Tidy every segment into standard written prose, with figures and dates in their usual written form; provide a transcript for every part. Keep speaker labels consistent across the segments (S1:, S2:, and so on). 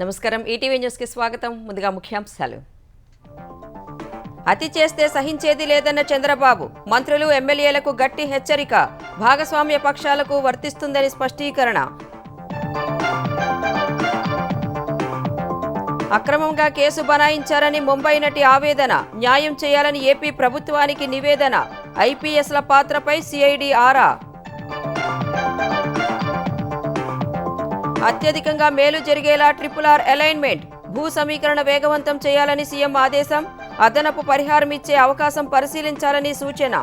S1: నమస్కారం ETV news కి స్వాగతం. ముందుగా ముఖ్యాంశాలు. అతి చేస్తే సహించేది లేదన్న చంద్రబాబు, మంత్రులు ఎమ్మెల్యేలకు గట్టి హెచ్చరిక, భాగస్వామ్య పక్షాలకు వర్తిస్తుందని స్పష్టీకరణ. అక్రమంగా కేసు బనాయించారని ముంబై నటి ఆవేదన, న్యాయం చేయాలని ఏపీ ప్రభుత్వానికి నివేదన, ఐపీఎస్ల పాత్రపై సిఐడి ఆరా. అత్యధికంగా మేలు జరిగేలా RRR అలైన్మెంట్, భూ సమీకరణ వేగవంతం చేయాలని సీఎం ఆదేశం, అదనపు పరిహారం ఇచ్చే అవకాశం పరిశీలించాలని సూచన.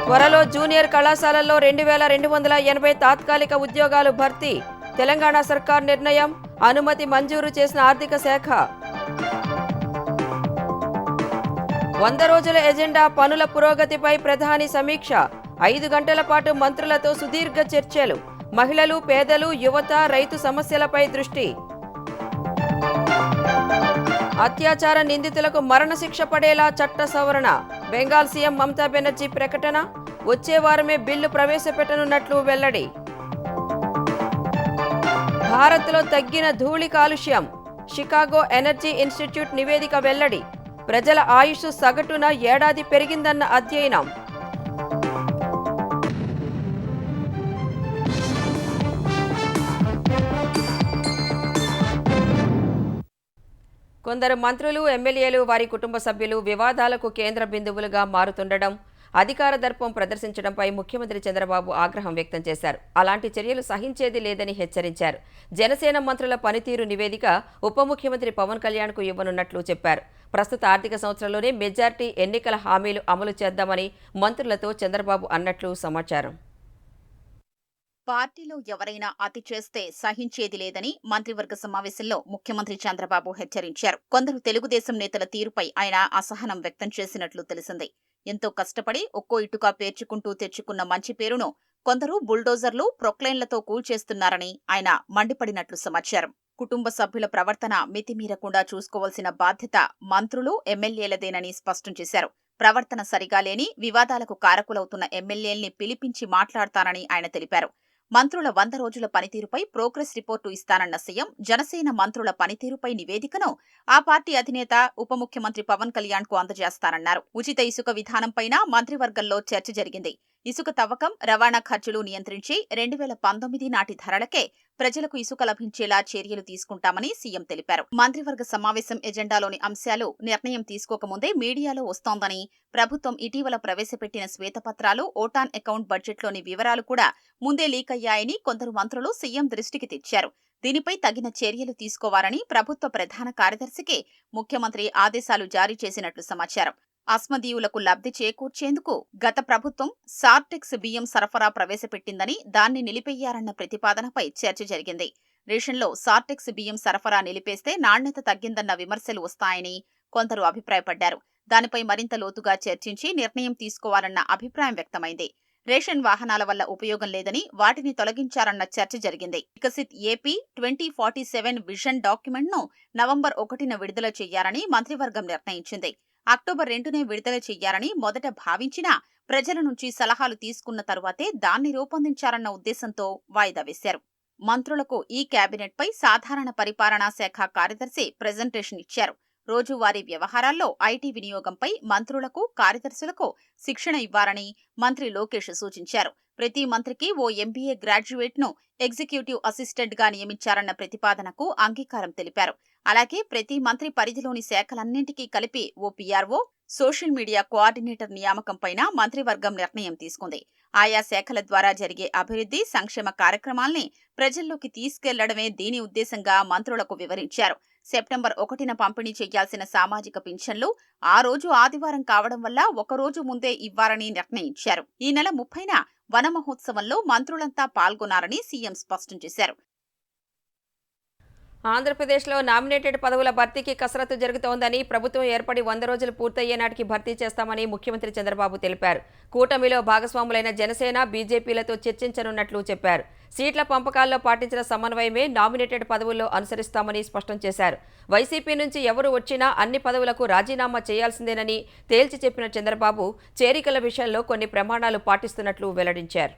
S1: త్వరలో జూనియర్ కళాశాలల్లో 2280 తాత్కాలిక ఉద్యోగాలు భర్తీ, తెలంగాణ సర్కార్ నిర్ణయం, అనుమతి మంజూరు చేసిన ఆర్థిక శాఖ. 100 రోజుల ఎజెండా పనుల పురోగతిపై ప్రధాని సమీక్ష, 5 గంటల పాటు మంత్రులతో సుదీర్ఘ చర్చలు, మహిళలు, పేదలు, యువత, రైతు సమస్యలపై దృష్టి. అత్యాచార నిందితులకు మరణశిక్ష పడేలా చట్ట సవరణ, బెంగాల్ సీఎం మమతా బెనర్జీ ప్రకటన, వచ్చే వారమే బిల్లు ప్రవేశపెట్టనున్నట్లు వెల్లడి. భారత్లో తగ్గిన ధూళి కాలుష్యం, షికాగో ఎనర్జీ ఇన్స్టిట్యూట్ నివేదిక వెల్లడి, ప్రజల ఆయుష్ సగటున ఏడాది పెరిగిందన్న అధ్యయనం. కొందరు మంత్రులు, ఎమ్మెల్యేలు, వారి కుటుంబ సభ్యులు వివాదాలకు కేంద్ర బిందువులుగా మారుతుండడం, అధికార దర్పం ప్రదర్శించడంపై ముఖ్యమంత్రి చంద్రబాబు ఆగ్రహం వ్యక్తం చేశారు. అలాంటి చర్యలు సహించేది లేదని హెచ్చరించారు. జనసేన మంత్రుల పనితీరు నివేదిక ఉప ముఖ్యమంత్రి పవన్ కళ్యాణ్కు ఇవ్వనున్నట్లు చెప్పారు. ప్రస్తుత ఆర్థిక సంవత్సరంలోనే మెజార్టీ ఎన్నికల హామీలు అమలు చేద్దామని మంత్రులతో చంద్రబాబు అన్నట్లు సమాచారం.
S2: పార్టీలో ఎవరైనా అతి చేస్తే సహించేది లేదని మంత్రివర్గ సమావేశంలో ముఖ్యమంత్రి చంద్రబాబు హెచ్చరించారు. కొందరు తెలుగుదేశం నేతల తీరుపై ఆయన అసహనం వ్యక్తం చేసినట్లు తెలిసింది. ఎంతో కష్టపడి ఒక్కో ఇటుక పేర్చుకుంటూ తెచ్చుకున్న మంచి పేరును కొందరు బుల్డోజర్లు, ప్రొక్లైన్లతో కూల్చేస్తున్నారని ఆయన మండిపడినట్లు సమాచారం. కుటుంబ సభ్యుల ప్రవర్తన మితిమీరకుండా చూసుకోవాల్సిన బాధ్యత మంత్రులు, ఎమ్మెల్యేలదేనని స్పష్టం చేశారు. ప్రవర్తన సరిగా లేని, వివాదాలకు కారకులవుతున్న ఎమ్మెల్యేల్ని పిలిపించి మాట్లాడతానని ఆయన తెలిపారు. మంత్రుల 100 రోజుల పనితీరుపై ప్రోగ్రెస్ రిపోర్టు ఇస్తానన్న సీఎం, జనసేన మంత్రుల పనితీరుపై నివేదికను ఆ పార్టీ అధినేత ఉప ముఖ్యమంత్రి పవన్ కళ్యాణ్కు అందజేస్తానన్నారు. ఉచిత ఇసుక విధానంపైన మంత్రివర్గంలో చర్చ జరిగింది. ఇసుక తవ్వకం, రవాణా ఖర్చులు నియంత్రించి 2019 నాటి ధరలకే ప్రజలకు ఇసుక లభించేలా చర్యలు తీసుకుంటామని సీఎం తెలిపారు. మంత్రివర్గ సమావేశం ఎజెండాలోని అంశాలు నిర్ణయం తీసుకోకముందే మీడియాలో వస్తోందని, ప్రభుత్వం ఇటీవల ప్రవేశపెట్టిన శ్వేతపత్రాలు, ఓటాన్ అకౌంట్ బడ్జెట్లోని వివరాలు కూడా ముందే లీక్ అయ్యాయని కొందరు మంత్రులు సీఎం దృష్టికి తెచ్చారు. దీనిపై తగిన చర్యలు తీసుకోవాలని ప్రభుత్వ ప్రధాన కార్యదర్శికి ముఖ్యమంత్రి ఆదేశాలు జారీ చేసినట్లు సమాచారం. అస్మదీయులకు లబ్ధి చేకూర్చేందుకు గత ప్రభుత్వం సార్టెక్స్ బియ్యం సరఫరా ప్రవేశపెట్టిందని, దాన్ని నిలిపేయారన్న ప్రతిపాదనపై చర్చ జరిగింది. రేషన్లో సార్టెక్స్ బియ్యం సరఫరా నిలిపేస్తే నాణ్యత తగ్గిందన్న విమర్శలు వస్తాయని కొందరు అభిప్రాయపడ్డారు. దానిపై మరింత లోతుగా చర్చించి నిర్ణయం తీసుకోవాలన్న అభిప్రాయం వ్యక్తమైంది. రేషన్ వాహనాల వల్ల ఉపయోగం లేదని, వాటిని తొలగించారన్న చర్చ జరిగింది. వికసిత్ ఏపీ 2047 విజన్ డాక్యుమెంట్ను నవంబర్ 1న విడుదల చేయాలని మంత్రివర్గం నిర్ణయించింది. అక్టోబర్ 2నే విడుదల చెయ్యాలని మొదట భావించినా ప్రజల నుంచి సలహాలు తీసుకున్న తరువాతే దాన్ని రూపొందించారన్న ఉద్దేశంతో వాయిదా వేశారు. మంత్రులకు ఈ కేబినెట్పై సాధారణ పరిపాలనా శాఖ కార్యదర్శి ప్రెజెంటేషన్ ఇచ్చారు. రోజువారీ వ్యవహారాల్లో ఐటీ వినియోగంపై మంత్రులకు, కార్యదర్శులకు శిక్షణ ఇవ్వాలని మంత్రి లోకేష్ సూచించారు. ప్రతి మంత్రికి ఓ MBA గ్రాడ్యుయేట్ను ఎగ్జిక్యూటివ్ అసిస్టెంట్గా నియమించారన్న ప్రతిపాదనకు అంగీకారం తెలిపారు. అలాగే ప్రతి మంత్రి పరిధిలోని శాఖలన్నింటికీ కలిపి ఓ PRO, సోషల్ మీడియా కోఆర్డినేటర్ నియామకంపైన మంత్రివర్గం నిర్ణయం తీసుకుంది. ఆయా శాఖల ద్వారా జరిగే అభివృద్ధి, సంక్షేమ కార్యక్రమాల్ని ప్రజల్లోకి తీసుకెళ్లడమే దీని ఉద్దేశంగా మంత్రులకు వివరించారు. సెప్టెంబర్ 1న పంపిణీ చేయాల్సిన సామాజిక పింఛన్లు ఆ రోజు ఆదివారం కావడం వల్ల ఒకరోజు ముందే ఇవ్వాలని నిర్ణయించారు. ఈ నెల 30న వన మహోత్సవంలో మంత్రులంతా పాల్గొన్నారని సీఎం స్పష్టం చేశారు.
S1: ఆంధ్రప్రదేశ్లో నామినేటెడ్ పదవుల భర్తీకి కసరత్తు జరుగుతోందని, ప్రభుత్వం ఏర్పడి 100 రోజులు పూర్తయ్యే నాటికి భర్తీ చేస్తామని ముఖ్యమంత్రి చంద్రబాబు తెలిపారు. కూటమిలో భాగస్వాములైన జనసేన, బీజేపీలతో చర్చించనున్నట్లు చెప్పారు. సీట్ల పంపకాల్లో పాటించిన సమన్వయమే నామినేటెడ్ పదవుల్లో అనుసరిస్తామని స్పష్టం చేశారు. వైసీపీ నుంచి ఎవరు వచ్చినా అన్ని పదవులకు రాజీనామా చేయాల్సిందేనని తేల్చి చెప్పిన చంద్రబాబు చేరికల విషయంలో కొన్ని ప్రమాణాలు పాటిస్తున్నట్లు వెల్లడించారు.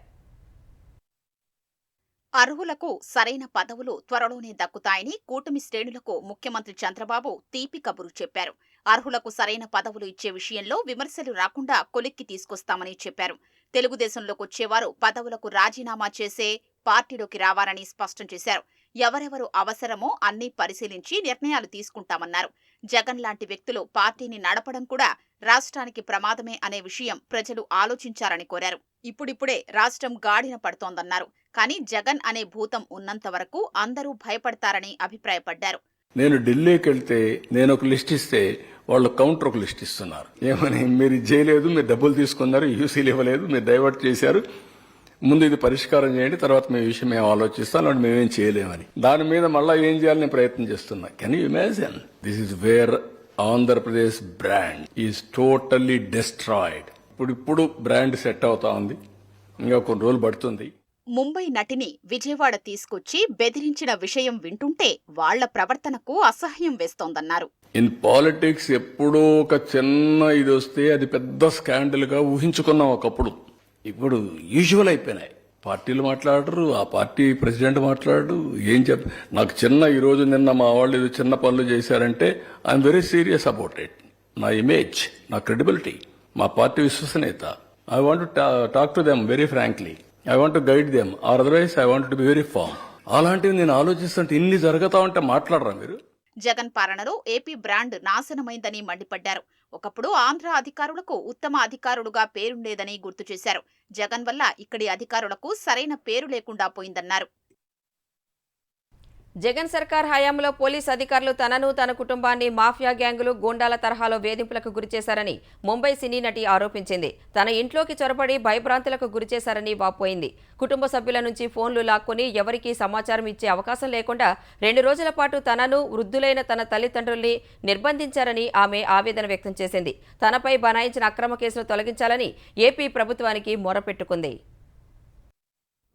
S2: అర్హులకు సరైన పదవులు త్వరలోనే దక్కుతాయని కూటమి శ్రేణులకు ముఖ్యమంత్రి చంద్రబాబు తీపి కబురు చెప్పారు. అర్హులకు సరైన పదవులు ఇచ్చే విషయంలో విమర్శలు రాకుండా కొలిక్కి తీసుకొస్తామని చెప్పారు. తెలుగుదేశంలోకి వచ్చేవారు పదవులకు రాజీనామా చేసే పార్టీలోకి రావాలని స్పష్టం చేశారు. ఎవరెవరు అవసరమో అన్నీ పరిశీలించి నిర్ణయాలు తీసుకుంటామన్నారు. జగన్ లాంటి వ్యక్తులు పార్టీని నడపడం కూడా రాష్ట్రానికి ప్రమాదమే అనే విషయం ప్రజలు ఆలోచించాలని కోరారు. ఇప్పుడిప్పుడే రాష్ట్రం గాడిన పడుతోందన్నారు. కానీ జగన్ అనే భూతం ఉన్నంత వరకు అందరూ భయపడతారని అభిప్రాయపడ్డారు.
S3: నేను ఢిల్లీకి వెళ్తే నేను ఒక లిస్ట్ ఇస్తే వాళ్ళు కౌంటర్ ఒక లిస్ట్ ఇస్తున్నారు. ఏమని, మీరు ఇది చేయలేదు, మీరు డబ్బులు తీసుకున్నారు, యూసీలు ఇవ్వలేదు, మీరు డైవర్ట్ చేశారు, ముందు ఇది పరిష్కారం చేయండి, తర్వాత మీ విషయం మేము ఆలోచిస్తాం, అంటే మేమేం చేయలేమని. దాని మీద మళ్ళీ ఏం చేయాలని నేను ప్రయత్నం చేస్తున్నా. Can you imagine? This is where Andhra Pradesh brand is totally destroyed. ఇప్పుడు బ్రాండ్ సెట్ అవుతా ఉంది, ఇంకా కొన్ని రోజులు పడుతుంది.
S2: ముంబై నటిని విజయవాడ తీసుకొచ్చి బెదిరించిన విషయం వింటుంటే వాళ్ల ప్రవర్తనకు అసహ్యం వేస్తోందన్నారు.
S3: ఇన్ పాలిటిక్స్ ఎప్పుడో ఒక చిన్న ఇది వస్తే అది పెద్ద స్కాండల్ గా ఊహించుకున్నాం ఒకప్పుడు. ఇప్పుడు యూజువల్ అయిపోయినాయి. పార్టీలు మాట్లాడరు, ఆ పార్టీ ప్రెసిడెంట్ మాట్లాడరు, ఏం నాకు ఈరోజు నిన్న మా వాళ్ళు ఏదో చిన్న పనులు చేశారంటే I'm very serious about it. నా ఇమేజ్, నా క్రెడిబిలిటీ, మా పార్టీ విశ్వసనీయత, I want to talk to them very frankly. I want to guide them, or otherwise I want to be very firm. అలాంటివి నేను ఆలోచిస్తుంటే ఇన్ని జరుగుతా ఉంటే మాట్లాడరా మీరు?
S2: జగన్ పాలనలో ఏపీ బ్రాండ్ నాశనమైందని మండిపడ్డారు. ఒకప్పుడు ఆంధ్ర అధికారులకు ఉత్తమ అధికారులుగా పేరుండేదని గుర్తు చేశారు. జగన్ వల్ల ఇక్కడి అధికారులకు సరైన పేరు లేకుండా పోయిందన్నారు.
S1: జగన్ సర్కార్ హయాంలో పోలీస్ అధికారులు తనను తన కుటుంబాన్ని మాఫియా గ్యాంగులు గూండాల తరహాలో వేధింపులకు గురిచేశారని ముంబై సినీ నటి ఆరోపించింది. తన ఇంట్లోకి చొరబడి భయభ్రాంతులకు గురిచేశారని వాపోయింది. కుటుంబ సభ్యుల నుంచి ఫోన్లు లాక్కుని ఎవరికీ సమాచారం ఇచ్చే అవకాశం లేకుండా 2 రోజుల పాటు తనను, వృద్ధులైన తన తల్లిదండ్రుల్ని నిర్బంధించారని ఆమె ఆవేదన వ్యక్తం చేసింది. తనపై బనాయించిన అక్రమ కేసును తొలగించాలని ఏపీ ప్రభుత్వానికి మొరపెట్టుకుంది.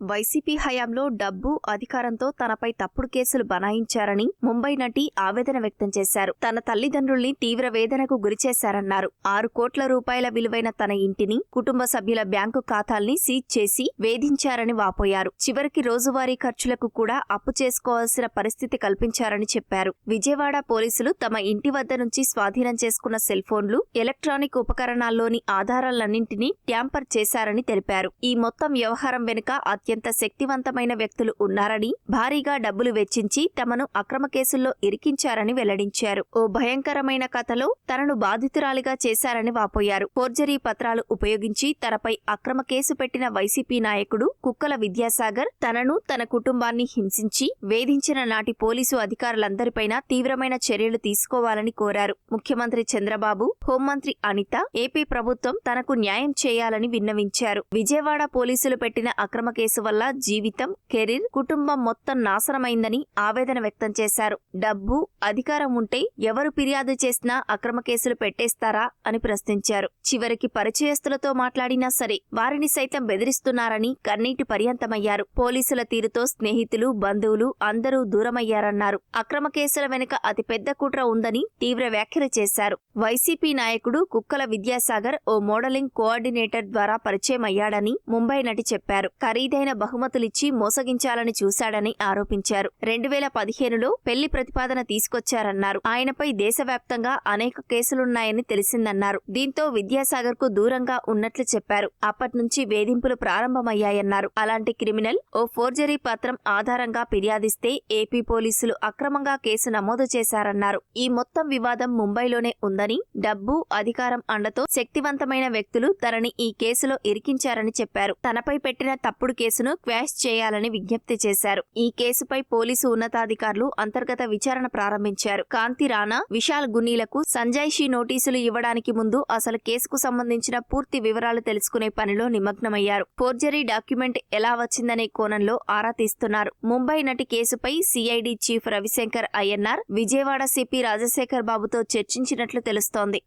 S4: వైసీపీ హయాంలో డబ్బు, అధికారంతో తనపై తప్పుడు కేసులు బనాయించారని ముంబై నటి ఆవేదన వ్యక్తం చేశారు. తన తల్లిదండ్రుల్ని తీవ్ర వేదనకు గురిచేశారన్నారు. 6 కోట్ల రూపాయల విలువైన తన ఇంటిని, కుటుంబ సభ్యుల బ్యాంకు ఖాతాల్ని సీజ్ చేసి వేధించారని వాపోయారు. చివరికి రోజువారీ ఖర్చులకు కూడా అప్పు చేసుకోవాల్సిన పరిస్థితి కల్పించారని చెప్పారు. విజయవాడ పోలీసులు తమ ఇంటి వద్ద నుంచి స్వాధీనం చేసుకున్న సెల్ ఫోన్లు, ఎలక్ట్రానిక్ ఉపకరణాల్లోని ఆధారాలన్నింటినీ ట్యాంపర్ చేశారని తెలిపారు. ఈ మొత్తం వ్యవహారం వెనుక అత్యంత శక్తివంతమైన వ్యక్తులు ఉన్నారని, భారీగా డబ్బులు వెచ్చించి తమను అక్రమ కేసుల్లో ఇరికించారని వెల్లడించారు. ఓ భయంకరమైన కథలో తనను బాధితురాలిగా చేశారని వాపోయారు. ఫోర్జరీ పత్రాలు ఉపయోగించి తనపై అక్రమ కేసు పెట్టిన వైసీపీ నాయకుడు కుక్కల విద్యాసాగర్ తనను, తన కుటుంబాన్ని హింసించి వేధించిన నాటి పోలీసు అధికారులందరిపైన తీవ్రమైన చర్యలు తీసుకోవాలని కోరారు. ముఖ్యమంత్రి చంద్రబాబు, హోంమంత్రి అనిత, ఏపీ ప్రభుత్వం తనకు న్యాయం చేయాలని విన్నవించారు. విజయవాడ పోలీసులు పెట్టిన అక్రమ కేసు వల్ల జీవితం, కెరీర్, కుటుంబం మొత్తం నాశనమైందని ఆవేదన వ్యక్తం చేశారు. డబ్బు, అధికారం ఉంటే ఎవరు ఫిర్యాదు చేసినా అక్రమ కేసులు పెట్టేస్తారా అని ప్రశ్నించారు. చివరికి పరిచయస్తులతో మాట్లాడినా సరే వారిని సైతం బెదిరిస్తున్నారని కన్నీటి పర్యంతమయ్యారు. పోలీసుల తీరుతో స్నేహితులు, బంధువులు అందరూ దూరమయ్యారన్నారు. అక్రమ కేసుల వెనుక అతిపెద్ద కుట్ర ఉందని తీవ్ర వ్యాఖ్యలు చేశారు. వైసీపీ నాయకుడు కుక్కల విద్యాసాగర్ ఓ మోడలింగ్ కోఆర్డినేటర్ ద్వారా పరిచయం అయ్యాడని ముంబై నటి చెప్పారు. ఖరీదైన బహుమతులిచ్చి మోసగించాలని చూశాడని ఆరోపించారు. 2015లో పెళ్లి ప్రతిపాదన తీసుకొచ్చారన్నారు. ఆయనపై దేశవ్యాప్తంగా అనేక కేసులున్నాయని తెలిసిందన్నారు. దీంతో విద్యాసాగర్ కు దూరంగా ఉన్నట్లు చెప్పారు. అప్పట్నుంచి వేధింపులు ప్రారంభమయ్యాయన్నారు. అలాంటి క్రిమినల్ ఓ ఫోర్జరీ పత్రం ఆధారంగా ఫిర్యాదిస్తే ఏపీ పోలీసులు అక్రమంగా కేసు నమోదు చేశారన్నారు. ఈ మొత్తం వివాదం ముంబైలోనే ఉందని, డబ్బు, అధికారం అండతో శక్తివంతమైన వ్యక్తులు తనని ఈ కేసులో ఇరికించారని చెప్పారు. తనపై పెట్టిన తప్పుడు కేసును క్వాష్ చేయాలని విజ్ఞప్తి చేశారు. ఈ కేసుపై పోలీసు ఉన్నతాధికారులు అంతర్గత విచారణ ప్రారంభించారు. కాంతి రాణా, విశాల్ గున్నీలకు సంజాయిషీ నోటీసులు ఇవ్వడానికి ముందు అసలు కేసుకు సంబంధించిన పూర్తి వివరాలు తెలుసుకునే పనిలో నిమగ్నమయ్యారు. ఫోర్జరీ డాక్యుమెంట్ ఎలా వచ్చిందనే కోణంలో ఆరా తీస్తున్నారు. ముంబై నటి కేసుపై CID chief Ravishankar Ayyanar Vijayawada CP Rajasekhar బాబుతో చర్చించినట్లు తెలుస్తోంది.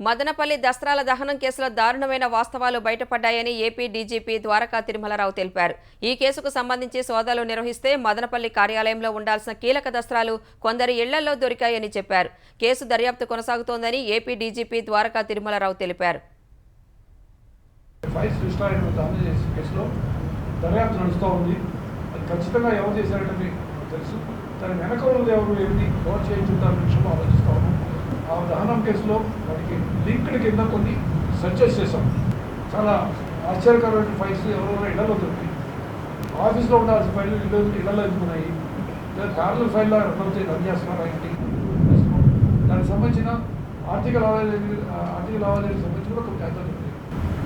S1: మదనపల్లి దస్త్రాల దహనం కేసులో దారుణమైన వాస్తవాలు బయటపడ్డాయని ఏపీ డీజీపీ ద్వారకా తిరుమలరావు తెలిపారు. ఈ కేసుకు సంబంధించి సోదాలు నిర్వహిస్తే మదనపల్లి కార్యాలయంలో ఉండాల్సిన కీలక దస్త్రాలు కొందరి ఇళ్లలో దొరికాయని చెప్పారు. కేసు దర్యాప్తు కొనసాగుతోందని ఏపీ డీజీపీ ద్వారకా తిరుమలరావు తెలిపారు.
S5: దర్యాప్తు నడుస్తూ ఉంది. అది ఖచ్చితంగా ఎవరు చేశారంటే మీకు తెలుసు. దాని వెనక ఉన్నది ఎవరు చేయించుంటారనే విషయం ఆలోచిస్తూ ఉన్నాం. ఆ దహనం కేసులో వాటికి లింక్డ్ కింద కొన్ని సెర్చెస్ చేశాం. చాలా ఆశ్చర్యకరమైన ఫైల్స్ ఎవరెవరో ఇళ్లలో దొరికి ఆఫీస్లో ఉండాల్సిన ఫైళ్ళు ఇళ్లలో ఎందుకున్నాయి, లేదా ప్యారల్ ఫైల్లో రన్ చేస్తున్నారు ఏంటి, దానికి సంబంధించిన ఆర్థిక లావాదేవీలకు సంబంధించి కూడా కొన్ని జాగ్రత్తలు ఉంటాయి.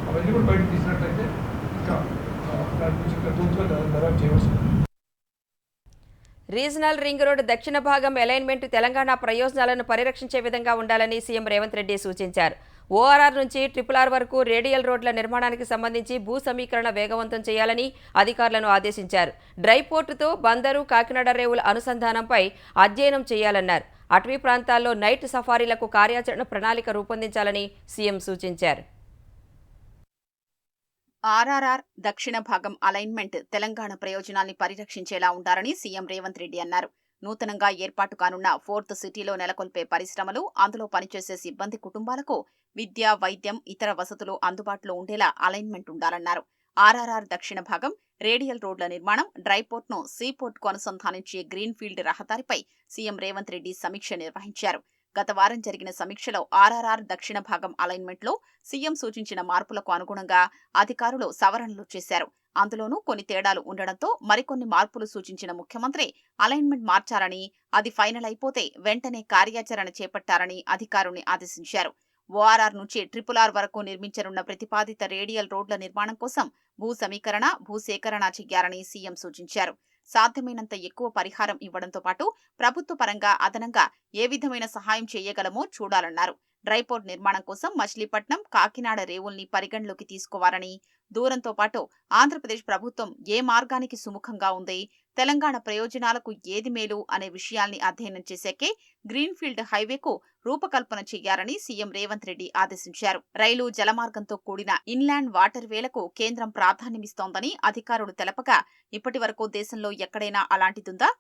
S5: అవన్నీ కూడా బయటకు తీసినట్లయితే ఇంకా దాని గురించి ఇంకా తూర్పుగా దర్యాప్తు చేయవలసి ఉంది.
S1: రీజనల్ రింగ్ రోడ్ దక్షిణ భాగం అలైన్మెంట్ తెలంగాణ ప్రయోజనాలను పరిరక్షించే విధంగా ఉండాలని సీఎం రేవంత్ రెడ్డి సూచించారు. ఓఆర్ఆర్ నుంచి RRR వరకు రేడియల్ రోడ్ల నిర్మాణానికి సంబంధించి భూ సమీకరణ వేగవంతం చేయాలని అధికారులను ఆదేశించారు. డ్రై పోర్టుతో బందరు కాకినాడ రేవుల అనుసంధానంపై అధ్యయనం చేయాలన్నారు. అటవీ ప్రాంతాల్లో నైట్ సఫారీలకు కార్యాచరణ ప్రణాళిక రూపొందించాలని సీఎం సూచించారు.
S2: RRR దక్షిణ భాగం అలైన్మెంట్ తెలంగాణ ప్రయోజనాల్ని పరిరక్షించేలా ఉండాలని సీఎం రేవంత్ రెడ్డి అన్నారు. నూతనంగా ఏర్పాటు కానున్న 4th సిటీలో నెలకొల్పే పరిశ్రమలు, అందులో పనిచేసే సిబ్బంది కుటుంబాలకు విద్య, వైద్యం, ఇతర వసతులు అందుబాటులో ఉండేలా అలైన్మెంట్ ఉండాలన్నారు. RRR దక్షిణ భాగం రేడియల్ రోడ్ల నిర్మాణం, డ్రైపోర్ట్ను సీపోర్ట్కు అనుసంధానించే గ్రీన్ఫీల్డ్ రహదారిపై సీఎం రేవంత్ రెడ్డి సమీక్ష నిర్వహించారు. గత వారం జరిగిన సమీక్షలో RRR దక్షిణ భాగం అలైన్మెంట్లో సీఎం సూచించిన మార్పులకు అనుగుణంగా అధికారులు సవరణలు చేశారు. అందులోనూ కొన్ని తేడాలు ఉండడంతో మరికొన్ని మార్పులు సూచించిన ముఖ్యమంత్రి అలైన్మెంట్ మార్చారని, అది ఫైనల్ అయిపోతే వెంటనే కార్యాచరణ చేపట్టారని అధికారుల్ని ఆదేశించారు. ఓఆర్ఆర్ నుంచి RRR వరకు నిర్మించనున్న ప్రతిపాదిత రేడియల్ రోడ్ల నిర్మాణం కోసం భూ సమీకరణ, భూసేకరణ చేయాలని సీఎం సూచించారు. సాధ్యమైనంత ఎక్కువ పరిహారం ఇవ్వడంతో పాటు ప్రభుత్వ పరంగా అదనంగా ఏ విధమైన సహాయం చేయగలమో చూడాలన్నారు. డ్రైపోర్ట్ నిర్మాణం కోసం మచిలీపట్నం, కాకినాడ రేవుల్ని పరిగణలోకి తీసుకోవాలని, దూరంతో పాటు ఆంధ్రప్రదేశ్ ప్రభుత్వం ఏ మార్గానికి సుముఖంగా ఉంది, తెలంగాణ ప్రయోజనాలకు ఏది మేలు అనే విషయాల్ని అధ్యయనం చేశాకే గ్రీన్ఫీల్డ్ హైవేకు రూపకల్పన చేయాలని సీఎం రేవంత్ రెడ్డి ఆదేశించారు. రైలు, జలమార్గంతో కూడిన ఇన్లాండ్ వాటర్ వేలకు కేంద్రం ప్రాధాన్యమిస్తోందని అధికారులు తెలపగా, ఇప్పటి వరకు దేశంలో ఎక్కడైనా అలాంటిదుందా,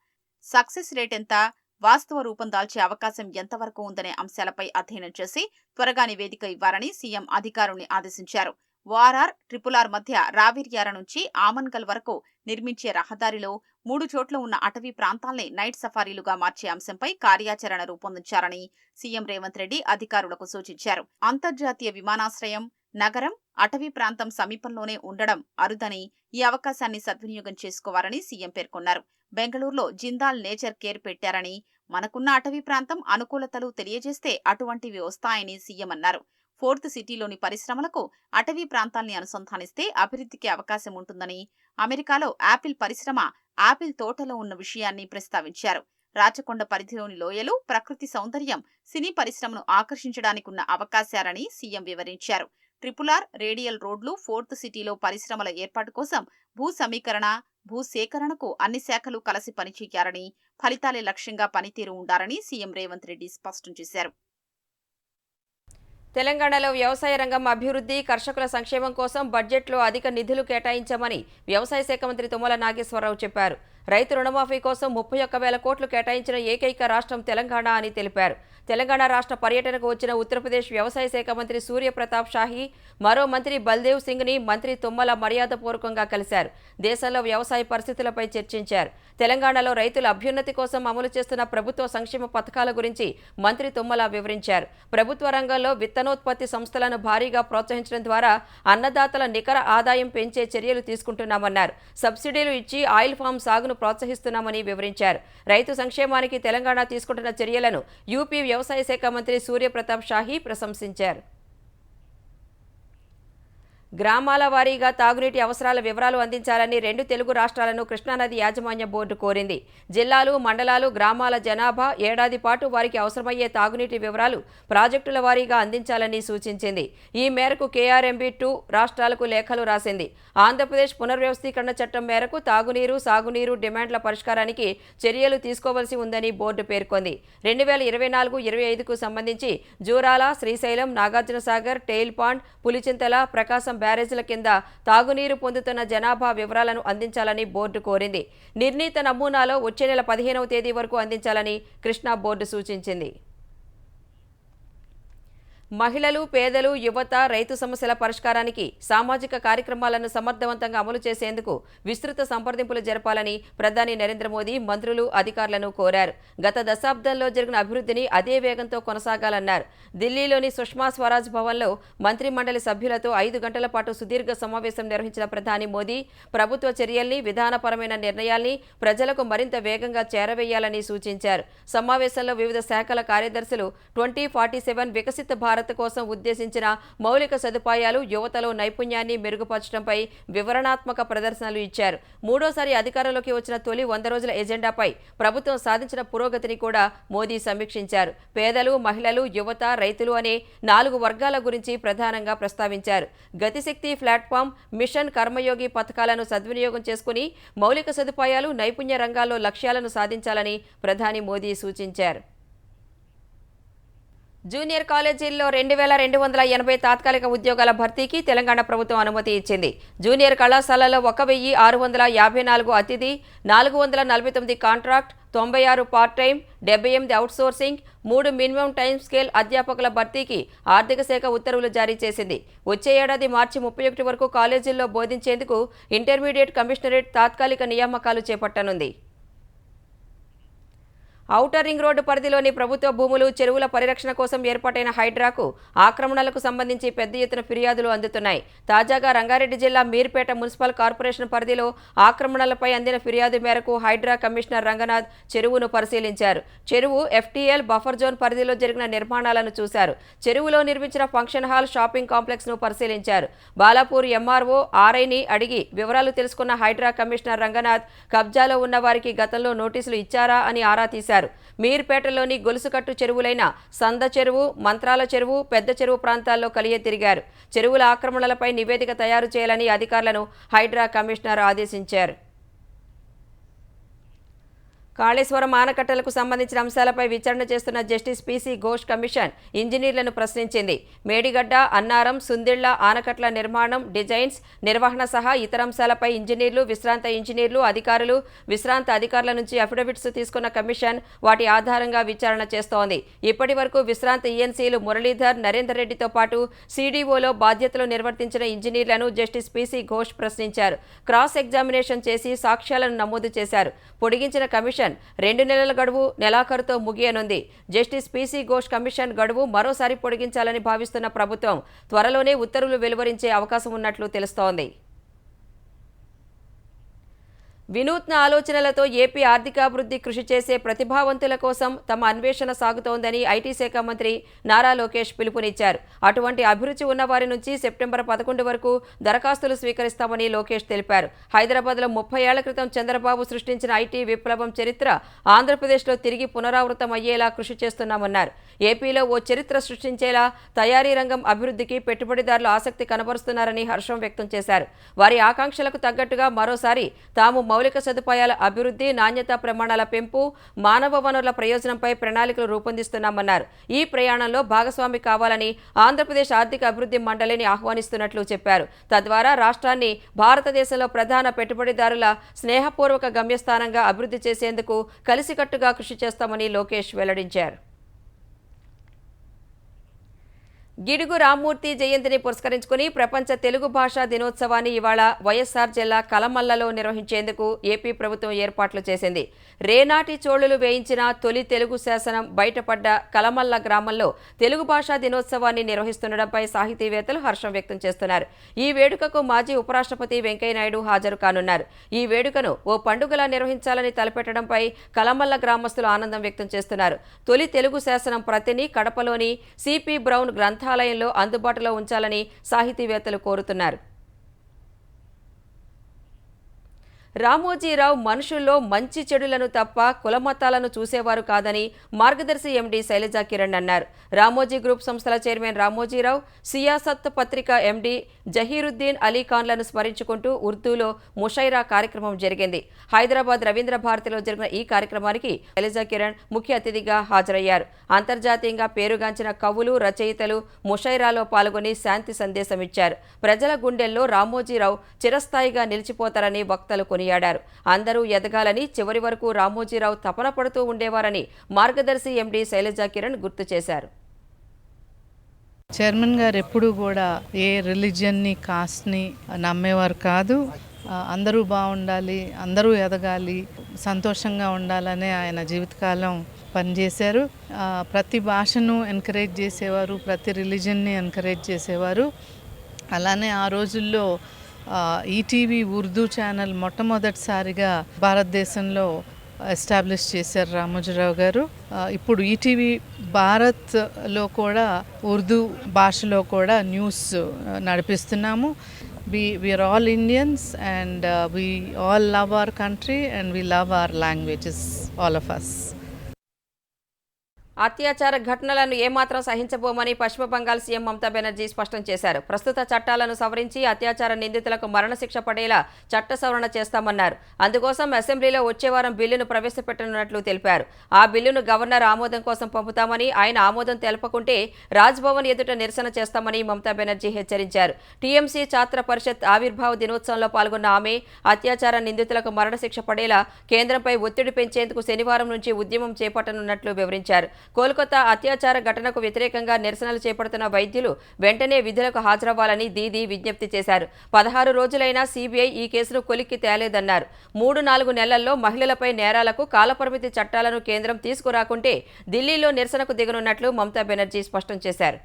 S2: సక్సెస్ రేట్ ఎంత, వాస్తవ రూపం దాల్చే అవకాశం ఎంతవరకు ఉందనే అంశాలపై అధ్యయనం చేసి త్వరగా నివేదిక ఇవ్వాలని సీఎం అధికారుల్ని ఆదేశించారు. ఓఆర్ఆర్, RRR మధ్య రావిర్యాల నుంచి ఆమన్గల్ వరకు నిర్మించే రహదారిలో 3 చోట్ల ఉన్న అటవీ ప్రాంతాల్ని నైట్ సఫారీలుగా మార్చే అంశంపై కార్యాచరణ రూపొందించాలని సీఎం రేవంత్ రెడ్డి అధికారులకు సూచించారు. అంతర్జాతీయ విమానాశ్రయం, నగరం, అటవీ ప్రాంతం సమీపంలోనే ఉండడం అరుదని, ఈ అవకాశాన్ని సద్వినియోగం చేసుకోవాలని సీఎం పేర్కొన్నారు. బెంగళూరులో జిందాల్ నేచర్ కేర్ పెట్టారని, మనకున్న అటవీ ప్రాంతం అనుకూలతలు తెలియజేస్తే అటువంటివి వస్తాయని సీఎం అన్నారు. 4th సిటీలోని పరిశ్రమలకు అటవీ ప్రాంతాల్ని అనుసంధానిస్తే అభివృద్ధికి అవకాశం ఉంటుందని, అమెరికాలో యాపిల్ పరిశ్రమ యాపిల్ తోటలో ఉన్న విషయాన్ని ప్రస్తావించారు. రాచకొండ పరిధిలోని లోయలు, ప్రకృతి సౌందర్యం సినీ పరిశ్రమను ఆకర్షించడానికున్న అవకాశాలని సీఎం వివరించారు. RRR రేడియల్ రోడ్లు, 4th సిటీలో పరిశ్రమల ఏర్పాటు కోసం భూ సమీకరణ, భూసేకరణకు అన్ని శాఖలు కలిసి పనిచేయాలని, ఫలితాలే లక్ష్యంగా పనితీరు ఉండాలని సీఎం రేవంత్ రెడ్డి స్పష్టం చేశారు.
S1: తెలంగాణలో వ్యవసాయ రంగం అభివృద్ధి, కర్షకుల సంక్షేమం కోసం బడ్జెట్లో అధిక నిధులు కేటాయించామని వ్యవసాయ శాఖ మంత్రి తుమ్మల నాగేశ్వరరావు చెప్పారు. రైతు రుణమాఫీ కోసం 31,000 కోట్లు కేటాయించిన ఏకైక రాష్ట్రం తెలంగాణ అని తెలిపారు. తెలంగాణ రాష్ట్ర పర్యటనకు వచ్చిన ఉత్తరప్రదేశ్ వ్యవసాయ శాఖ మంత్రి సూర్యప్రతాప్ షాహీ, మరో మంత్రి బల్దేవ్ సింగ్ని మంత్రి తుమ్మల మర్యాదపూర్వకంగా కలిశారు. దేశంలో వ్యవసాయ పరిస్థితులపై చర్చించారు. తెలంగాణలో రైతుల అభ్యున్నతి కోసం అమలు చేస్తున్న ప్రభుత్వ సంక్షేమ పథకాల గురించి మంత్రి తుమ్మల వివరించారు. ప్రభుత్వ రంగంలో విత్తనోత్పత్తి సంస్థలను భారీగా ప్రోత్సహించడం ద్వారా అన్నదాతల నికర ఆదాయం పెంచే చర్యలు తీసుకుంటున్నామన్నారు. సబ్సిడీలు ఇచ్చి ఆయిల్ ఫామ్ సాగును ప్రోత్సహిస్తున్నామని వివరించారు. రైతు సంక్షేమానికి తెలంగాణ తీసుకుంటున్న చర్యలను యూపీ వ్యవసాయ శాఖ మంత్రి సూర్యప్రతాప్ షాహీ ప్రశంసించారు. గ్రామాల వారీగా తాగునీటి అవసరాల వివరాలు అందించాలని 2 తెలుగు రాష్ట్రాలను కృష్ణానది యాజమాన్య బోర్డు కోరింది. జిల్లాలు, మండలాలు, గ్రామాల జనాభా, ఏడాది పాటు వారికి అవసరమయ్యే తాగునీటి వివరాలు ప్రాజెక్టుల వారీగా అందించాలని సూచించింది. ఈ మేరకు KRMB2 రాష్ట్రాలకు లేఖలు రాసింది. ఆంధ్రప్రదేశ్ పునర్వ్యవస్థీకరణ చట్టం మేరకు తాగునీరు, సాగునీరు డిమాండ్ల పరిష్కారానికి చర్యలు తీసుకోవాల్సి ఉందని బోర్డు పేర్కొంది. 2024-25కు సంబంధించి జూరాల, శ్రీశైలం, నాగార్జునసాగర్, టెయిల్ పాండ్, పులిచింతల, ప్రకాశం బ్యారేజీల కింద తాగునీరు పొందుతున్న జనాభా వివరాలను అందించాలని బోర్డు కోరింది. నిర్ణీత నమూనాలో వచ్చే నెల 15వ తేదీ వరకు అందించాలని కృష్ణా బోర్డు సూచించింది. మహిళలు, పేదలు, యువత, రైతు సమస్యల పరిష్కారానికి సామాజిక కార్యక్రమాలను సమర్థవంతంగా అమలు చేసేందుకు విస్తృత సంప్రదింపులు జరపాలని ప్రధాని నరేంద్ర మోదీ మంత్రులు, అధికారులను కోరారు. గత దశాబ్దంలో జరిగిన అభివృద్ధిని అదే వేగంతో కొనసాగాలన్నారు. ఢిల్లీలోని సుష్మా స్వరాజ్ భవన్లో మంత్రి మండలి సభ్యులతో 5 గంటల పాటు సుదీర్ఘ సమావేశం నిర్వహించిన ప్రధాని మోదీ ప్రభుత్వ చర్యల్ని, విధానపరమైన నిర్ణయాల్ని ప్రజలకు మరింత వేగంగా చేరవేయాలని సూచించారు. సమావేశంలో వివిధ శాఖల కార్యదర్శులు 2047 వికసిత భారత్ కోసం ఉద్దేశించిన మౌలిక సదుపాయాలు, యువతలో నైపుణ్యాన్ని మెరుగుపరచడంపై వివరణాత్మక ప్రదర్శనలు ఇచ్చారు. మూడోసారి అధికారంలోకి వచ్చిన తొలి 100 రోజుల ఎజెండాపై ప్రభుత్వం సాధించిన పురోగతిని కూడా మోదీ సమీక్షించారు. పేదలు, మహిళలు, యువత, రైతులు అనే 4 వర్గాల గురించి ప్రధానంగా ప్రస్తావించారు. గతిశక్తి ప్లాట్ఫామ్, మిషన్ కర్మయోగి పథకాలను సద్వినియోగం చేసుకుని మౌలిక సదుపాయాలు, నైపుణ్య రంగాల్లో లక్ష్యాలను సాధించాలని ప్రధాని మోదీ సూచించారు. జూనియర్ కాలేజీల్లో 2280 తాత్కాలిక ఉద్యోగాల భర్తీకి తెలంగాణ ప్రభుత్వం అనుమతి ఇచ్చింది. జూనియర్ కళాశాలలో 1654 అతిథి, 449 contract, 96 part time, 78 outsourcing, 3 minimum time scale అధ్యాపకుల భర్తీకి ఆర్థిక శాఖ ఉత్తర్వులు జారీ చేసింది. వచ్చే ఏడాది మార్చి 31 వరకు కాలేజీల్లో బోధించేందుకు ఇంటర్మీడియట్ కమిషనరేట్ తాత్కాలిక నియామకాలు చేపట్టనుంది. ఔటర్ రింగ్ రోడ్డు పరిధిలోని ప్రభుత్వ భూములు, చెరువుల పరిరక్షణ కోసం ఏర్పాటైన హైడ్రాకు ఆక్రమణలకు సంబంధించి పెద్ద ఎత్తున ఫిర్యాదులు అందుతున్నాయి. తాజాగా రంగారెడ్డి జిల్లా మీర్పేట మున్సిపల్ కార్పొరేషన్ పరిధిలో ఆక్రమణలపై అందిన ఫిర్యాదు మేరకు హైడ్రా కమిషనర్ రంగనాథ్ చెరువును పరిశీలించారు. చెరువు FTL బఫర్ జోన్ పరిధిలో జరిగిన నిర్మాణాలను చూశారు. చెరువులో నిర్మించిన ఫంక్షన్ హాల్, షాపింగ్ కాంప్లెక్స్ ను పరిశీలించారు. బాలాపూర్ MRO RIని అడిగి వివరాలు తెలుసుకున్న హైడ్రా కమిషనర్ రంగనాథ్ కబ్జాలో ఉన్న వారికి గతంలో నోటీసులు ఇచ్చారా అని ఆరా తీశారు. మీర్పేటలోని గొలుసుకట్టు చెరువులైన సంద చెరువు, మంత్రాల చెరువు, పెద్ద చెరువు ప్రాంతాల్లో కలియ తిరిగారు. చెరువుల ఆక్రమణలపై నివేదిక తయారు చేయాలని అధికారులను హైడ్రా కమిషనర్ ఆదేశించారు. కాళేశ్వరం ఆనకట్టలకు సంబంధించిన అంశాలపై విచారణ చేస్తున్న జస్టిస్ PC ఘోష్ కమిషన్ ఇంజనీర్లను ప్రశ్నించింది. మేడిగడ్డ, అన్నారం, సుందిళ్ల ఆనకట్ల నిర్మాణం, డిజైన్స్, నిర్వహణ సహా ఇతర అంశాలపై ఇంజనీర్లు, విశ్రాంత ఇంజనీర్లు, అధికారులు, విశ్రాంత అధికారుల నుంచి అఫిడవిట్స్ తీసుకున్న కమిషన్ వాటి ఆధారంగా విచారణ చేస్తోంది. ఇప్పటి వరకు విశ్రాంత ENCలు మురళీధర్, నరేందర్ రెడ్డితో పాటు CDOలో బాధ్యతలు నిర్వర్తించిన ఇంజనీర్లను జస్టిస్ PC ఘోష్ ప్రశ్నించారు. క్రాస్ ఎగ్జామినేషన్ చేసి సాక్ష్యాలను నమోదు చేశారు. పొడిగించిన కమిషన్ 2 నెలల గడువు నెలాఖరుతో ముగియనుంది. జస్టిస్ PC ఘోష్ కమిషన్ గడువు మరోసారి పొడిగించాలని భావిస్తున్న ప్రభుత్వం త్వరలోనే ఉత్తర్వులు వెలువరించే అవకాశం ఉన్నట్లు తెలుస్తోంది. వినూత్న ఆలోచనలతో ఏపీ ఆర్థికాభివృద్ధి కృషి చేసే ప్రతిభావంతుల కోసం తమ అన్వేషణ సాగుతోందని IT శాఖ మంత్రి నారా లోకేష్ పిలుపునిచ్చారు. అటువంటి అభిరుచి ఉన్న వారి నుంచి సెప్టెంబర్ 11 వరకు దరఖాస్తులు స్వీకరిస్తామని లోకేష్ తెలిపారు. హైదరాబాద్లో 30 ఏళ్ల క్రితం చంద్రబాబు సృష్టించిన IT విప్లవం చరిత్ర ఆంధ్రప్రదేశ్లో తిరిగి పునరావృతం అయ్యేలా కృషి చేస్తున్నామన్నారు. ఏపీలో ఓ చరిత్ర సృష్టించేలా తయారీ రంగం అభివృద్ధికి పెట్టుబడిదారులు ఆసక్తి కనబరుస్తున్నారని హర్షం వ్యక్తం చేశారు. వారి ఆకాంక్షలకు తగ్గట్టుగా మరోసారి తాము మౌలిక సదుపాయాల అభివృద్ధి, నాణ్యతా ప్రమాణాల పెంపు, మానవ వనరుల ప్రయోజనంపై ప్రణాళికలు రూపొందిస్తున్నామన్నారు. ఈ ప్రయాణంలో భాగస్వామి కావాలని ఆంధ్రప్రదేశ్ ఆర్థిక అభివృద్ధి మండలిని ఆహ్వానిస్తున్నట్లు చెప్పారు. తద్వారా రాష్ట్రాన్ని భారతదేశంలో ప్రధాన పెట్టుబడిదారుల స్నేహపూర్వక గమ్యస్థానంగా అభివృద్ధి చేసేందుకు కలిసికట్టుగా కృషి చేస్తామని లోకేష్ వెల్లడించారు. గిడుగు రామ్మూర్తి జయంతిని పురస్కరించుకుని ప్రపంచ తెలుగు భాషా దినోత్సవాన్ని ఇవాళ వైఎస్ఆర్ జిల్లా కలమల్లలో నిర్వహించేందుకు ఏపీ ప్రభుత్వం ఏర్పాట్లు చేసింది. రేనాటి చోళులు వేయించిన తొలి తెలుగు శాసనం బయటపడ్డ కలమల్ల గ్రామంలో తెలుగు భాషా దినోత్సవాన్ని నిర్వహిస్తుండటంపై సాహితీవేత్తలు హర్షం వ్యక్తం చేస్తున్నారు. ఈ వేడుకకు మాజీ ఉపరాష్ట్రపతి వెంకయ్యనాయుడు హాజరు కానున్నారు. ఈ వేడుకను ఓ పండుగలా నిర్వహించాలని తలపెట్టడంపై కలమల్ల గ్రామస్తులు ఆనందం వ్యక్తం చేస్తున్నారు. తొలి తెలుగు శాసనం ప్రతిని కడపలోని CP బ్రౌన్ గ్రంథాలయంలో అందుబాటులో ఉంచాలని సాహితీవేత్తలు కోరుతున్నారు. రామోజీరావు మనుషుల్లో మంచి చెడులను తప్ప కులమతాలను చూసేవారు కాదని మార్గదర్శి MD శైలజా కిరణ్ అన్నారు. రామోజీ గ్రూప్ సంస్థల చైర్మన్ రామోజీరావు, సియాసత్ పత్రిక MD జహీరుద్దీన్ అలీ ఖాన్లను స్మరించుకుంటూ ఉర్దూలో ముషైరా కార్యక్రమం జరిగింది. హైదరాబాద్ రవీంద్ర భారతిలో జరిగిన ఈ కార్యక్రమానికి శైలజా కిరణ్ ముఖ్య అతిథిగా హాజరయ్యారు. అంతర్జాతీయంగా పేరుగాంచిన కవులు, రచయితలు ముషైరాలో పాల్గొని శాంతి సందేశం ఇచ్చారు. ప్రజల గుండెల్లో రామోజీరావు చిరస్థాయిగా నిలిచిపోతారని వక్తలు కొనియాడారు. అందరూ ఎదగాలని, చివరి వరకు రామోజీరావు తపన పడుతూ ఉండేవారని మార్గదర్శి MD శైలజా కిరణ్ గుర్తు చేశారు.
S6: చైర్మన్ గారు ఎప్పుడూ కూడా ఏ రిలీజియన్ని కాస్ట్ని నమ్మేవారు కాదు. అందరూ బాగుండాలి, అందరూ ఎదగాలి, సంతోషంగా ఉండాలనే ఆయన జీవితకాలం పనిచేశారు. ప్రతి భాషను ఎంకరేజ్ చేసేవారు, ప్రతి రిలీజన్ని ఎంకరేజ్ చేసేవారు. అలానే ఆ రోజుల్లో ఈటీవీ ఉర్దూ ఛానల్ మొట్టమొదటిసారిగా భారతదేశంలో ఎస్టాబ్లిష్ చేశారు రామోజీరావు గారు. ఇప్పుడు ఈటీవీ భారత్లో కూడా ఉర్దూ భాషలో కూడా news నడిపిస్తున్నాము. We are all Indians and we all love our country and we love our languages, all of us.
S1: అత్యాచార ఘటనలను ఏమాత్రం సహించబోమని పశ్చిమ బంగాల్ సీఎం మమతా బెనర్జీ స్పష్టం చేశారు. ప్రస్తుత చట్టాలను సవరించి అత్యాచార నిందితులకు మరణశిక్ష పడేలా చట్ట సవరణ చేస్తామన్నారు. అందుకోసం అసెంబ్లీలో వచ్చే వారం బిల్లును ప్రవేశపెట్టనున్నట్లు తెలిపారు. ఆ బిల్లును గవర్నర్ ఆమోదం కోసం పంపుతామని, ఆయన ఆమోదం తెలపకుంటే రాజ్భవన్ ఎదుట నిరసన చేస్తామని మమతా బెనర్జీ హెచ్చరించారు. టీఎంసీ ఛాత్ర పరిషత్ ఆవిర్భావ దినోత్సవంలో పాల్గొన్న ఆమె అత్యాచార నిందితులకు మరణశిక్ష పడేలా కేంద్రంపై ఒత్తిడి పెంచేందుకు శనివారం నుంచి ఉద్యమం చేపట్టనున్నట్లు వివరించారు. కోల్కతా అత్యాచార ఘటనకు వ్యతిరేకంగా నిరసనలు చేపడుతున్న వైద్యులు వెంటనే విధులకు హాజరవ్వాలని దీదీ విజ్ఞప్తి చేశారు. 16 రోజులైనా సీబీఐ ఈ కేసును కొలిక్కి తేలేదన్నారు. 3-4 నెలల్లో మహిళలపై నేరాలకు కాలపరిమితి చట్టాలను కేంద్రం తీసుకురాకుంటే ఢిల్లీలో నిరసనకు దిగనున్నట్లు మమతా బెనర్జీ స్పష్టం చేశారు.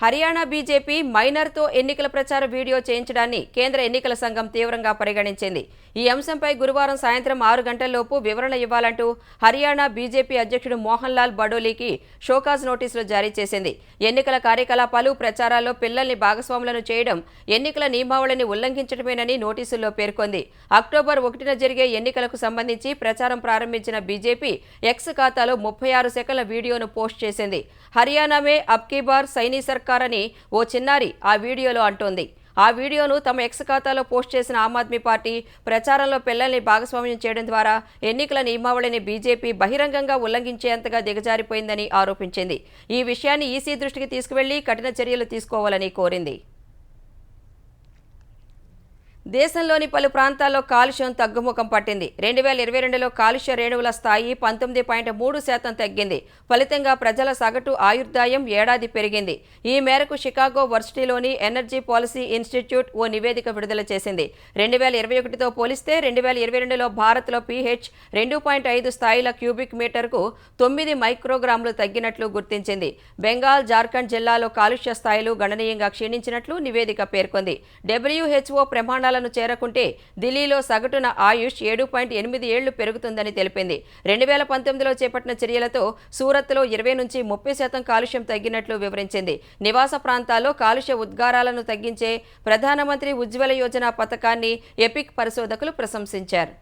S1: హర్యానా బీజేపీ మైనర్తో ఎన్నికల ప్రచార వీడియో చేయించడాన్ని కేంద్ర ఎన్నికల సంఘం తీవ్రంగా పరిగణించింది. ఈ అంశంపై గురువారం సాయంత్రం 6 గంటల్లోపు వివరణ ఇవ్వాలంటూ హర్యానా బీజేపీ అధ్యక్షుడు మోహన్ లాల్ బడోలీకి షోకాజ్ నోటీసులు జారీ చేసింది. ఎన్నికల కార్యకలాపాలు, ప్రచారాల్లో పిల్లల్ని భాగస్వాములను చేయడం ఎన్నికల నియమావళిని ఉల్లంఘించడమేనని నోటీసుల్లో పేర్కొంది. అక్టోబర్ 1న జరిగే ఎన్నికలకు సంబంధించి ప్రచారం ప్రారంభించిన బీజేపీ ఎక్స్ ఖాతాలో 36 సెకన్ల వీడియోను పోస్ట్ చేసింది. హర్యానా మే అబ్ కీ బార్ సైనీ సర్కార్ అని ఓ చిన్నారి ఆ వీడియోలో అంటోంది. ఆ వీడియోను తమ ఎక్స్ ఖాతాలో పోస్ట్ చేసిన ఆమ్ ఆద్మీ పార్టీ ప్రచారంలో పిల్లల్ని భాగస్వామ్యం చేయడం ద్వారా ఎన్నికల నియమావళిని బీజేపీ బహిరంగంగా ఉల్లంఘించేంతగా దిగజారిపోయిందని ఆరోపించింది. ఈ విషయాన్ని ఈసీ దృష్టికి తీసుకువెళ్లి కఠిన చర్యలు తీసుకోవాలని కోరింది. దేశంలోని పలు ప్రాంతాల్లో కాలుష్యం తగ్గుముఖం పట్టింది. 2022లో కాలుష్య రేణువుల స్థాయి 19.3% తగ్గింది. ఫలితంగా ప్రజల సగటు ఆయుర్దాయం ఏడాది పెరిగింది. ఈ మేరకు షికాగో వర్సిటీలోని ఎనర్జీ పాలసీ ఇన్స్టిట్యూట్ ఓ నివేదిక విడుదల చేసింది. 2021తో పోలిస్తే 2022లో భారత్లో pH 2.5 స్థాయిల క్యూబిక్ మీటర్కు 9 మైక్రోగ్రాములు తగ్గినట్లు గుర్తించింది. బెంగాల్, జార్ఖండ్ జిల్లాలో కాలుష్య స్థాయిలు గణనీయంగా క్షీణించినట్లు నివేదిక పేర్కొంది. WHO ప్రమాణాల చేరకుంటే ఢిల్లీలో సగటున ఆయుష్ 7.8 ఏళ్లు పెరుగుతుందని తెలిపింది. 2019లో చేపట్టిన చర్యలతో సూరత్లో 20-30% కాలుష్యం తగ్గినట్లు వివరించింది. నివాస ప్రాంతాల్లో కాలుష్య ఉద్గారాలను తగ్గించే ప్రధానమంత్రి ఉజ్వల యోజన పథకాన్ని ఎపిక్ పరిశోధకులు ప్రశంసించారు.